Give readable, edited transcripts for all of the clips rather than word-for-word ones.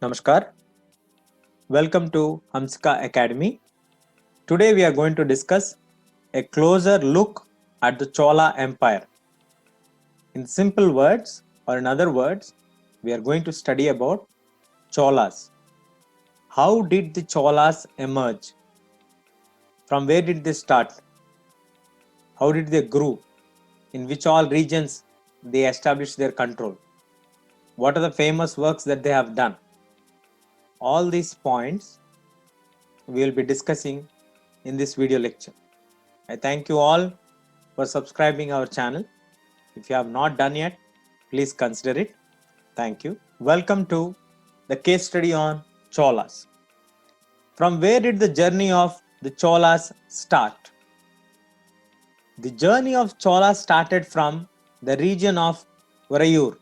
Namaskar. Welcome to Hamsika Academy. Today we are going to discuss a closer look at the Chola Empire. In simple words, or in other words, we are going to study about Cholas. How did the Cholas emerge? From where did they start? How did they grow? In which all regions they established their control? What are the famous works that they have done? All these points we will be discussing in this video lecture. I thank you all for subscribing our channel. If you have not done yet, please consider it. Thank you. Welcome to the case study on Cholas. From where did the journey of the Cholas start? The journey of Cholas started from the region of Urayur,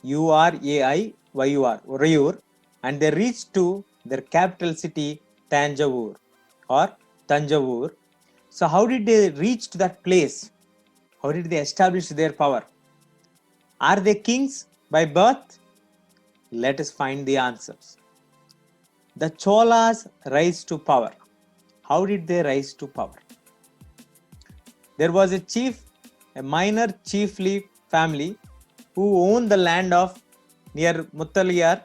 Uraiyur, Urayur, and they reached to their capital city Tanjavur or Tanjavur. So how did they reach to that place? How did they establish their power? Are they kings by birth? Let us find the answers. The Cholas rise to power. How did they rise to power? There was a chief, a minor chiefly family who owned the land of near Muttaliyar,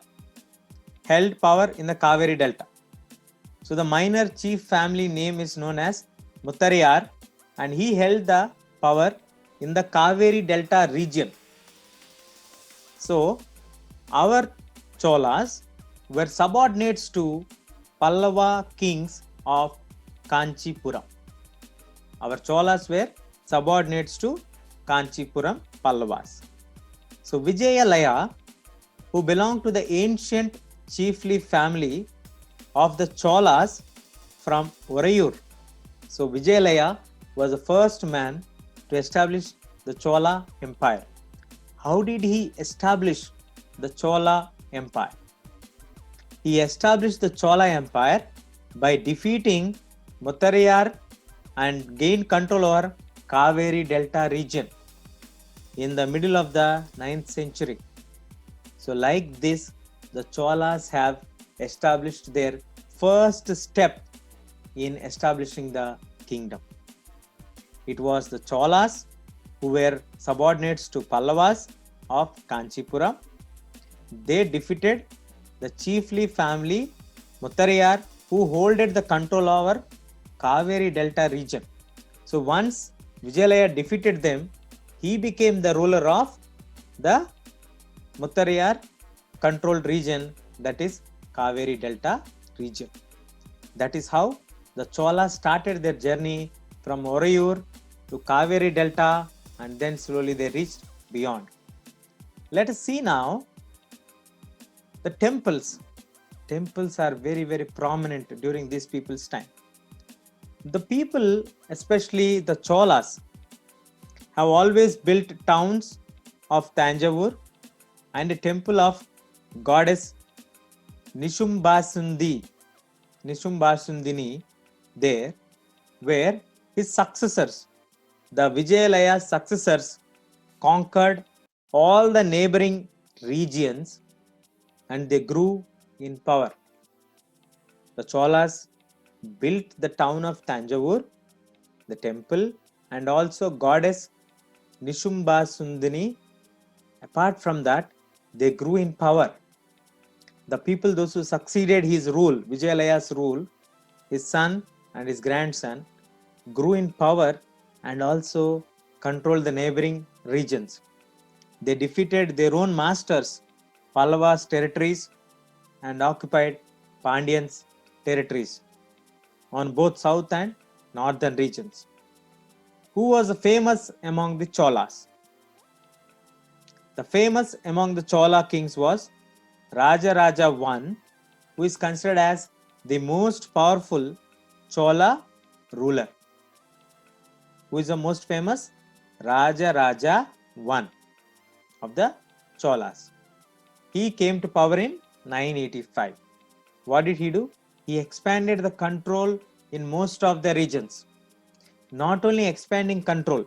held power in the Kaveri Delta. So the minor chief family name is known as Muttariyar, and he held the power in the Kaveri Delta region. So our Cholas were subordinates to Pallava kings of Kanchipuram. Our Cholas were subordinates to Kanchipuram Pallavas. So Vijayalaya, who belonged to the ancient chiefly family of the Cholas from Urayur. So Vijayalaya was the first man to establish the Chola Empire. How did he establish the Chola Empire? He established the Chola Empire by defeating Muttariyar and gained control over Kaveri Delta region in the middle of the 9th century. So like this, the Cholas have established their first step in establishing the kingdom. It was the Cholas who were subordinates to Pallavas of Kanchipuram. They defeated the chiefly family Muttariyar, who holded the control over Kaveri Delta region. So once Vijayalaya defeated them, he became the ruler of the Muttariyar controlled region, that is Kaveri Delta region. That is how the Cholas started their journey from Urayur to Kaveri Delta, and then slowly they reached beyond. Let us see now the temples. Temples are very prominent during these people's time. The people, especially the Cholas, have always built towns of Tanjavur and a temple of goddess Nishumbasundini there, where his successors, the Vijayalaya successors, conquered all the neighboring regions and they grew in power. The Cholas built the town of Tanjavur, the temple, and also goddess Nishumbasundini. Apart from that, they grew in power. The people, those who succeeded his rule, Vijayalaya's rule, his son and his grandson, grew in power and also controlled the neighboring regions. They defeated their own masters, Pallavas' territories, and occupied Pandyan's territories on both south and northern regions. Who was famous among the Cholas? The famous among the Chola kings was Rajaraja I, who is considered as the most powerful Chola ruler. Who is the most famous? Rajaraja I of the Cholas. He came to power in 985. What did he do? He expanded the control in most of the regions. Not only expanding control,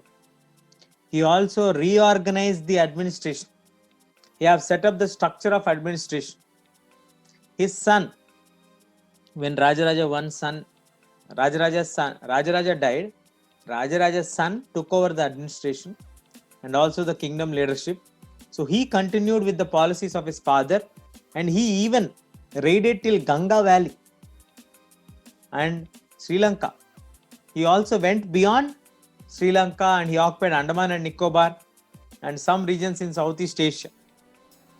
he also reorganized the administration. He have set up the structure of administration. his son, when Rajaraja's son Rajaraja died, Rajaraja's son took over the administration and also the kingdom leadership. So he continued with the policies of his father, and he even raided till Ganga Valley and Sri Lanka. He also went beyond Sri Lanka and he occupied Andaman and Nicobar and some regions in Southeast Asia.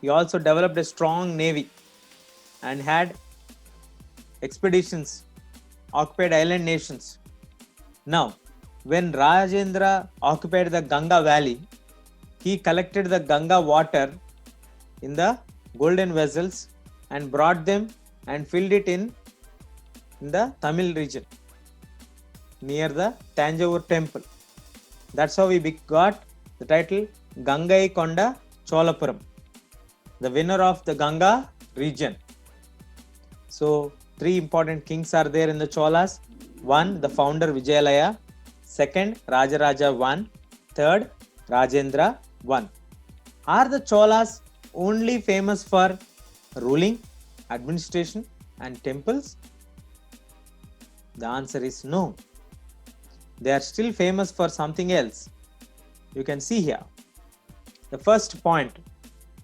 He also developed a strong navy and had expeditions, occupied island nations. Now, when Rajendra occupied the Ganga Valley, he collected the Ganga water in the golden vessels and brought them and filled it in the Tamil region near the Tanjavur temple. That's how we got the title Gangai Konda Cholapuram, the winner of the Ganga region. So, three important kings are there in the Cholas. One, the founder Vijayalaya. Second, Rajaraja I. Third, Rajendra I. Are the Cholas only famous for ruling, administration, and temples? The answer is no. They are still famous for something else. You can see here. The first point,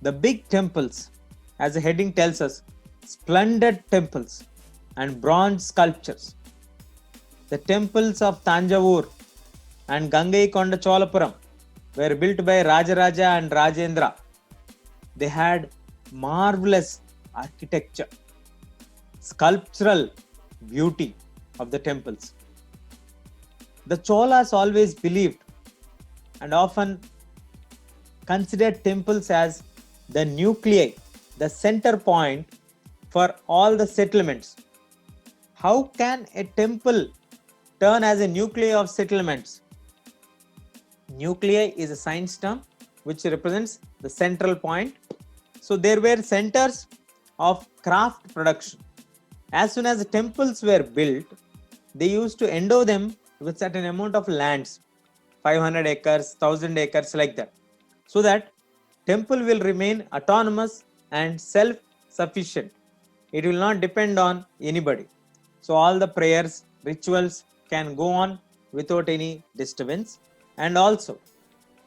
the big temples, as the heading tells us, splendid temples and bronze sculptures. The temples of Tanjavur and Gangai Konda Cholapuram were built by Rajaraja and Rajendra. They had marvelous architecture, sculptural beauty of the temples. The Cholas always believed and often considered temples as the nuclei, the center point for all the settlements. How can a temple turn as a nuclei of settlements? Nuclei is a science term which represents the central point. So there were centers of craft production. As soon as the temples were built, they used to endow them with certain amount of lands, 500 acres, 1000 acres, like that, so that temple will remain autonomous and self-sufficient. It will not depend on anybody. So all the prayers, rituals can go on without any disturbance. And also,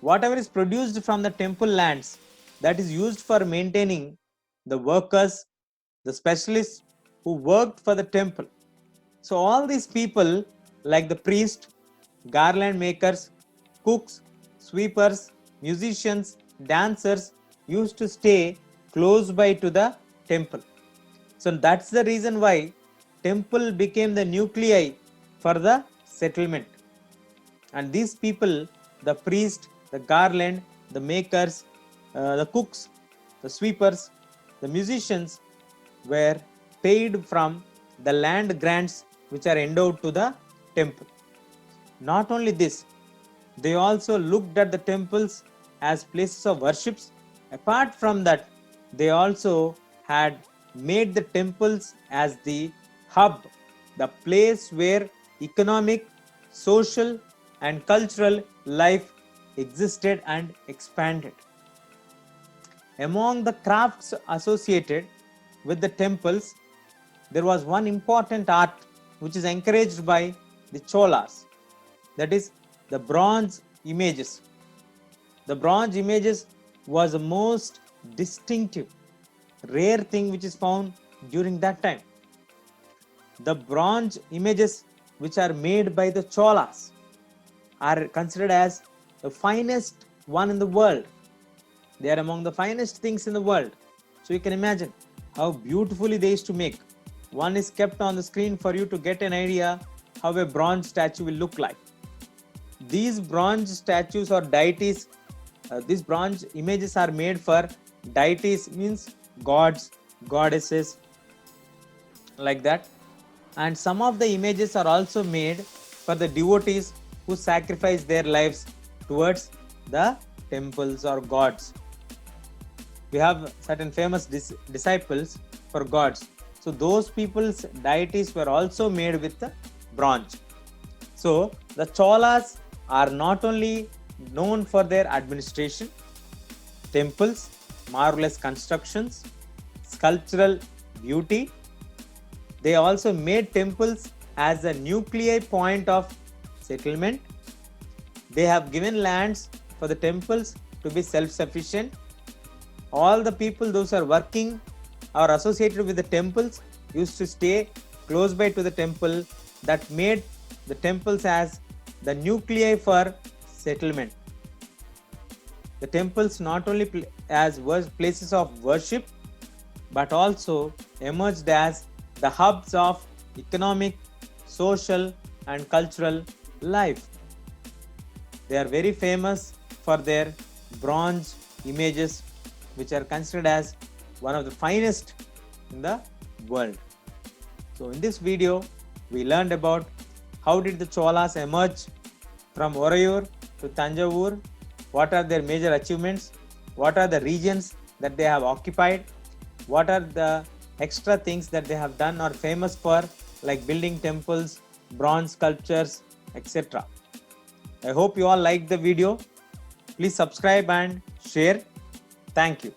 whatever is produced from the temple lands, that is used for maintaining the workers, the specialists who worked for the temple. So all these people, like the priest, garland makers, cooks, sweepers, musicians, dancers, used to stay close by to the temple. So that's the reason why temple became the nuclei for the settlement. And these people, the priest, the garland, the makers, the cooks, the sweepers, the musicians, were paid from the land grants which are endowed to the temple. Not only this, they also looked at the temples as places of worships. Apart from that, they also had made the temples as the hub, the place where economic, social, and cultural life existed and expanded. Among the crafts associated with the temples, there was one important art which is encouraged by the Cholas, that is the bronze images. The bronze images was the most distinctive, rare thing which is found during that time. The bronze images which are made by the Cholas are considered as the finest one in the world. They are among the finest things in the world. So you can imagine how beautifully they used to make. One is kept on the screen for you to get an idea how a bronze statue will look like. These bronze statues or deities, these bronze images are made for deities, means gods, goddesses, like that. And some of the images are also made for the devotees who sacrifice their lives towards the temples or gods. We have certain famous disciples for gods. So those people's deities were also made with the bronze. So the Cholas are not only known for their administration, temples, marvelous constructions, sculptural beauty. They also made temples as a nuclei point of settlement. They have given lands for the temples to be self-sufficient. All the people, those who are working or associated with the temples, used to stay close by to the temple. That made the temples as the nuclei for settlement. The temples not only as places of worship, but also emerged as the hubs of economic, social, and cultural life. They are very famous for their bronze images, which are considered as one of the finest in the world. So in this video, we learned about how did the Cholas emerge from Orayur to Tanjavur, what are their major achievements, what are the regions that they have occupied, what are the extra things that they have done or famous for, like building temples, bronze sculptures, etc. I hope you all liked the video. Please subscribe and share. Thank you.